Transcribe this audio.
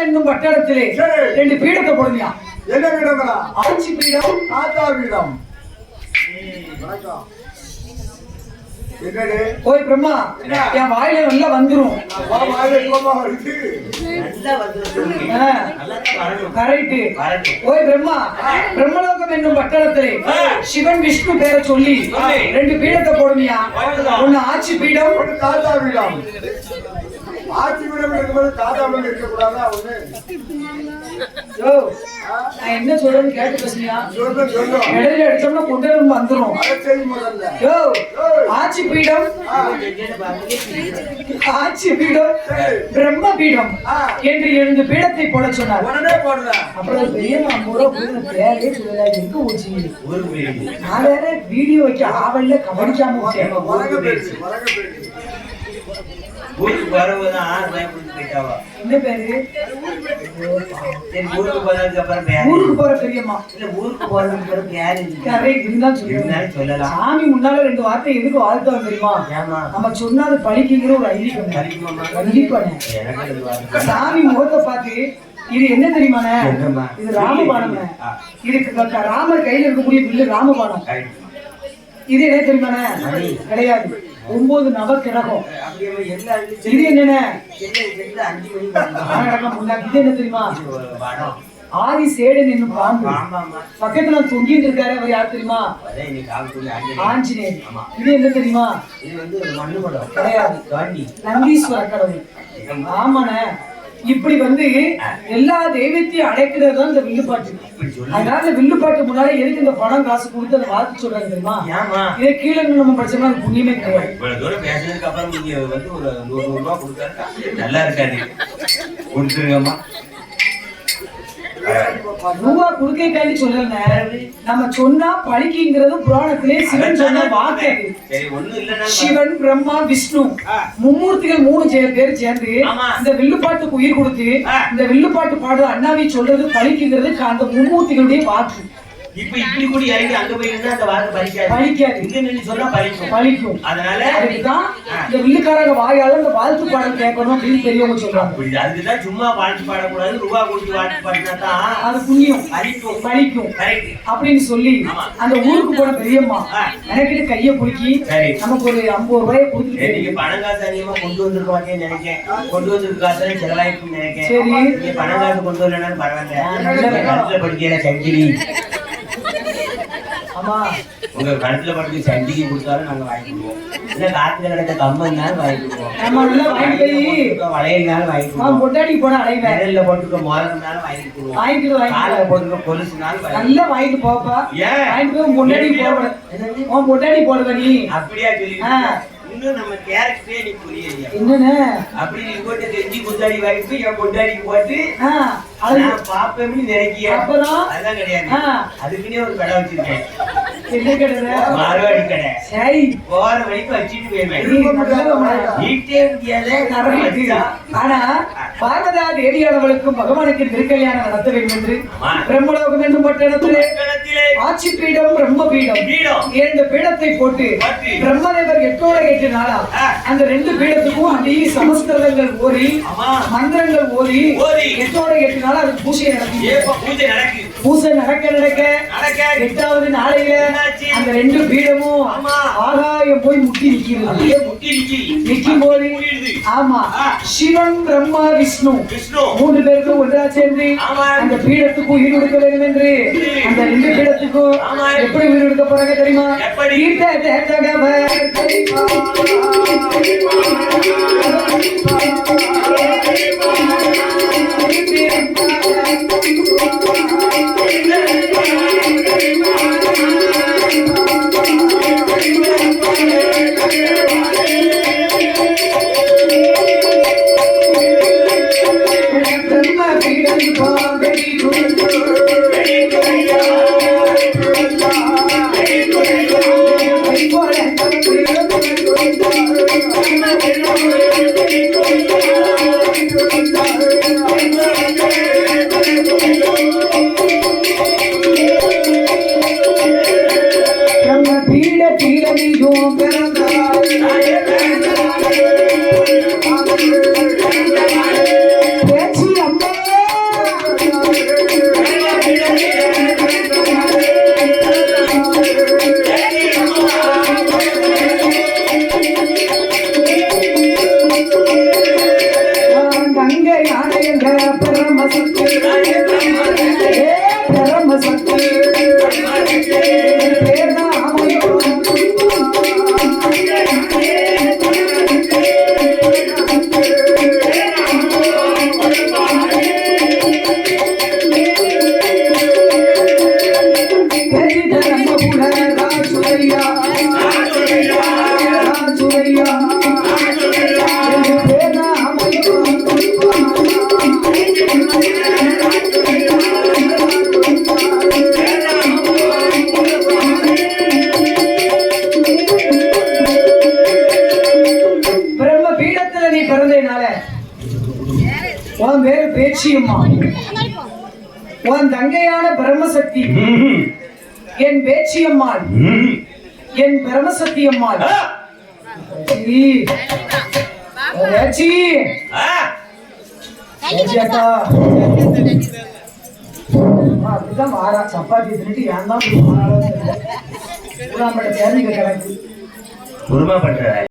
என்னும் பட்டணத்திலே ரெண்டு பீடத்தை போடுங்க. என்ன பீடங்களா? ஆட்சி பீடம், தாத்தா பீடம். ஓய் பிரம்மா, என் வாயில நல்லா வந்துரும். ஓய் பிரம்மா, பிரம்மலோகம் என்னும் பட்டணத்திலே சிவன் விஷ்ணு பேரை சொல்லி ரெண்டு பீடத்தை போடுமியா. ஒன்னு ஆட்சி பீடம், ஒன்னு தாத்தா பீடம். ஆட்சி பீடம் இருக்கும்போது தாத்தா பீடம் இருக்கக்கூடாதா? ஒண்ணு நான் என்ன சொல்றேன்னு கேட்டு பேசுனியா? இடையில அடிச்சோம்னா கொண்டு வந்துரும். ஆட்சி பீடம், ஆட்சி பீடம், பிரம்ம பீடம் என்று எழுந்து பீடத்தை போட சொன்னார். அப்புறம் பெரியம்மா பேரே சொல்லல, எங்க ஊச்சி நான் வேற வீடியோ வைக்க ஆவல்ல கவனிக்காம ஊருக்கு வருவதான் 6 ரூபாய் கொடுத்து போயிட்டாவா? என்ன பேரு? ஊருக்கு போனதுக்கு அப்புறம் ஊருக்கு போற பெரியம்மா இல்ல, ஊருக்கு போறதுக்கு அப்புறம் யாரு சொல்லலாம். சாமி முன்னால ரெண்டு வார்த்தை எதுக்கு வாழ்த்தோம் தெரியுமா? நம்ம சொன்னாது பழிக்குங்கிற ஒரு ஐதீகம். சாமி முகத்தை பார்த்து இது என்ன தெரியுமா? இது ராமபானம். இதுக்கு ராமர் கையில இருக்கக்கூடிய பில்லு ராமபானம். இது என்ன தெரியுமா? கிடையாது. 9 நவக்கிரகம். இது என்னென்ன? இது என்ன தெரியுமா? ஆதி சேடன் என்னும் பாம்பு. பக்கத்துல தொங்கிட்டு இருக்காரு, அவர் யார் தெரியுமா? ஆஞ்சநேயர். இது என்ன தெரியுமா? கிடையாது, நந்தீஸ்வர கடவுள். ஆமாண்ண. இப்படி வந்து எல்லா தெய்வத்தையும் அடைக்கிறது இந்த வில்லுப்பாட்டு. அதனால வில்லுப்பாட்டு முன்னாடி எதுக்கு இந்த பணம் காசு கொடுத்து அதை வாழ்த்து சொல்றாங்க தெரியுமா? இதே கீழே நம்ம படிச்சோம்னா அது புண்ணியமே கிடையாது. இவ்வளவு தூரம் பேசுறதுக்கு அப்புறம் நீங்க வந்து ஒரு 100 ரூபாய் கொடுத்தாரு நல்லா இருக்காது. கொடுத்துருங்கம்மா. ரூபா குடுக்கைக்காண்டி சொல்லல, நம்ம சொன்னா பழிக்குங்கிறது புராணத்திலே சிவன் சொன்ன வாக்கு. சிவன், பிரம்மா, விஷ்ணு மும்மூர்த்திகள் 3 பேர் சேர்ந்து இந்த வில்லுப்பாட்டுக்கு உயிர் கொடுத்து இந்த வில்லுப்பாட்டு பாடு அண்ணாவி சொல்றது பழிக்குங்கிறது அந்த மும்மூர்த்திகளுடைய வாக்கு. இப்ப இப்படி கூட இறங்கி அங்க போயிருந்தா அந்த வார்த்தை பழிக்காது. இங்க நின்னு சொன்னா பழிக்கும். அதனால அதுக்குதான் இந்த வில்லுக்காரங்க வாயால இந்த வாழ்த்து பாடல் கேட்கணும் அப்படின்னு பெரியவங்க சொல்றாங்க. அதுக்குதான் சும்மா வாழ்த்து பாடக்கூடாது, ரூபா கொடுத்து வாழ்த்து பாடினாதான் அது புண்ணியம் பழிக்கும் அப்படின்னு சொல்லி அந்த ஊருக்கு போன பெரியம்மா எனக்கிட்ட கைய குலுக்கி நமக்கு ஒரு 50 ரூபாயை கொடுத்துட்டு, நீங்க பணம் காசு அதிகமா கொண்டு வந்திருக்கோம் நினைக்கேன். கொண்டு வந்திருக்க காசு செலவாயிருக்கும் நினைக்கேன். சரி, நீங்க பணம் காசு கொண்டு வரலன்னு பரவாயில்ல. படிக்கிற சங்கிலி உங்க கழுத்துல படுத்து சண்டிகை கொடுத்தாலும் நாங்க வாங்கிக்குவோம். இல்ல காத்துல கிடக்க கம்மன்னாலும் வாங்கிக்குவோம். வளையல்னாலும் வாங்கிக்குவோம். பொட்டாடி போன விரல்ல போட்டுக்க மோதிரம்னாலும் வாங்கிக்குவோம். கால போட்டுக்க கொலுசுனாலும் நல்லா வாங்கிட்டு போப்பா. வாங்கிட்டு போய் பொட்டாடி போடுவேன். உன் பொட்டாடி போடுவ நீ அப்படியா சொல்லி இன்னும் நம்ம கேரக்டரே நீ புரியலையா? என்னன்னு அப்படி நீ போட்டு செஞ்சு குத்தாடி வாங்கிட்டு என் பொட்டாடிக்கு போட்டு பாப்பேன்னு நினைக்கிய. அதெல்லாம் கிடையாது. அதுக்குன்னே ஒரு கடை வச்சிருக்கேன். என்ன கடை? மார்வாடி கடை. சரி, போற வரைக்கும் வச்சுட்டு போயிருவேன். வீட்டே முடியாத. ஆனா பார்வதா தேவியானவளுக்கும் பகவானுக்கு திருக்கல்யாணம் நடத்த வேண்டும் என்று பிரம்மலோகம் என்னும் பட்டணத்திலே ஆட்சி பீடம், பிரம்ம பீடம் 2 பீடத்தை போட்டு பிரம்மதேவர் 8 நாளா அந்த 2 பீடத்துக்கும் அடி சமஸ்கிருதங்கள் ஓதி மந்திரங்கள் ஓதி 8 நாளா அது பூஜை நடக்குது. பூஜை நடக்க 8வது நாளையில அந்த 2 பீடமும் ஆகாயம் போய் முட்டி நிற்கும் போது ஆமா சிவன், பிரம்மா, விஷ்ணு 3 பேருக்கும் ஒன்றா சேர்ந்து அந்த பீடத்துக்கு உயிர் கொடுக்க வேண்டும் என்று அந்த 2 பீடத்துக்கும் எப்படி உயிர் கொடுக்க போறாங்க தெரியுமா? பேச்சு அம்மா பிரம்ம பீடத்துல நீ பிறந்ததுனால உன் பேரு பேச்சியம்மா, உன் தங்கையான பிரம்மசக்தி என் பேச்சியம்மாள், என் பிரம்மசக்தி அம்மாள். அப்படிதான் வாரா சப்பாத்தி தின்னுட்டு ஏன் தான் தேர்ந்து கிடக்கு பண்ற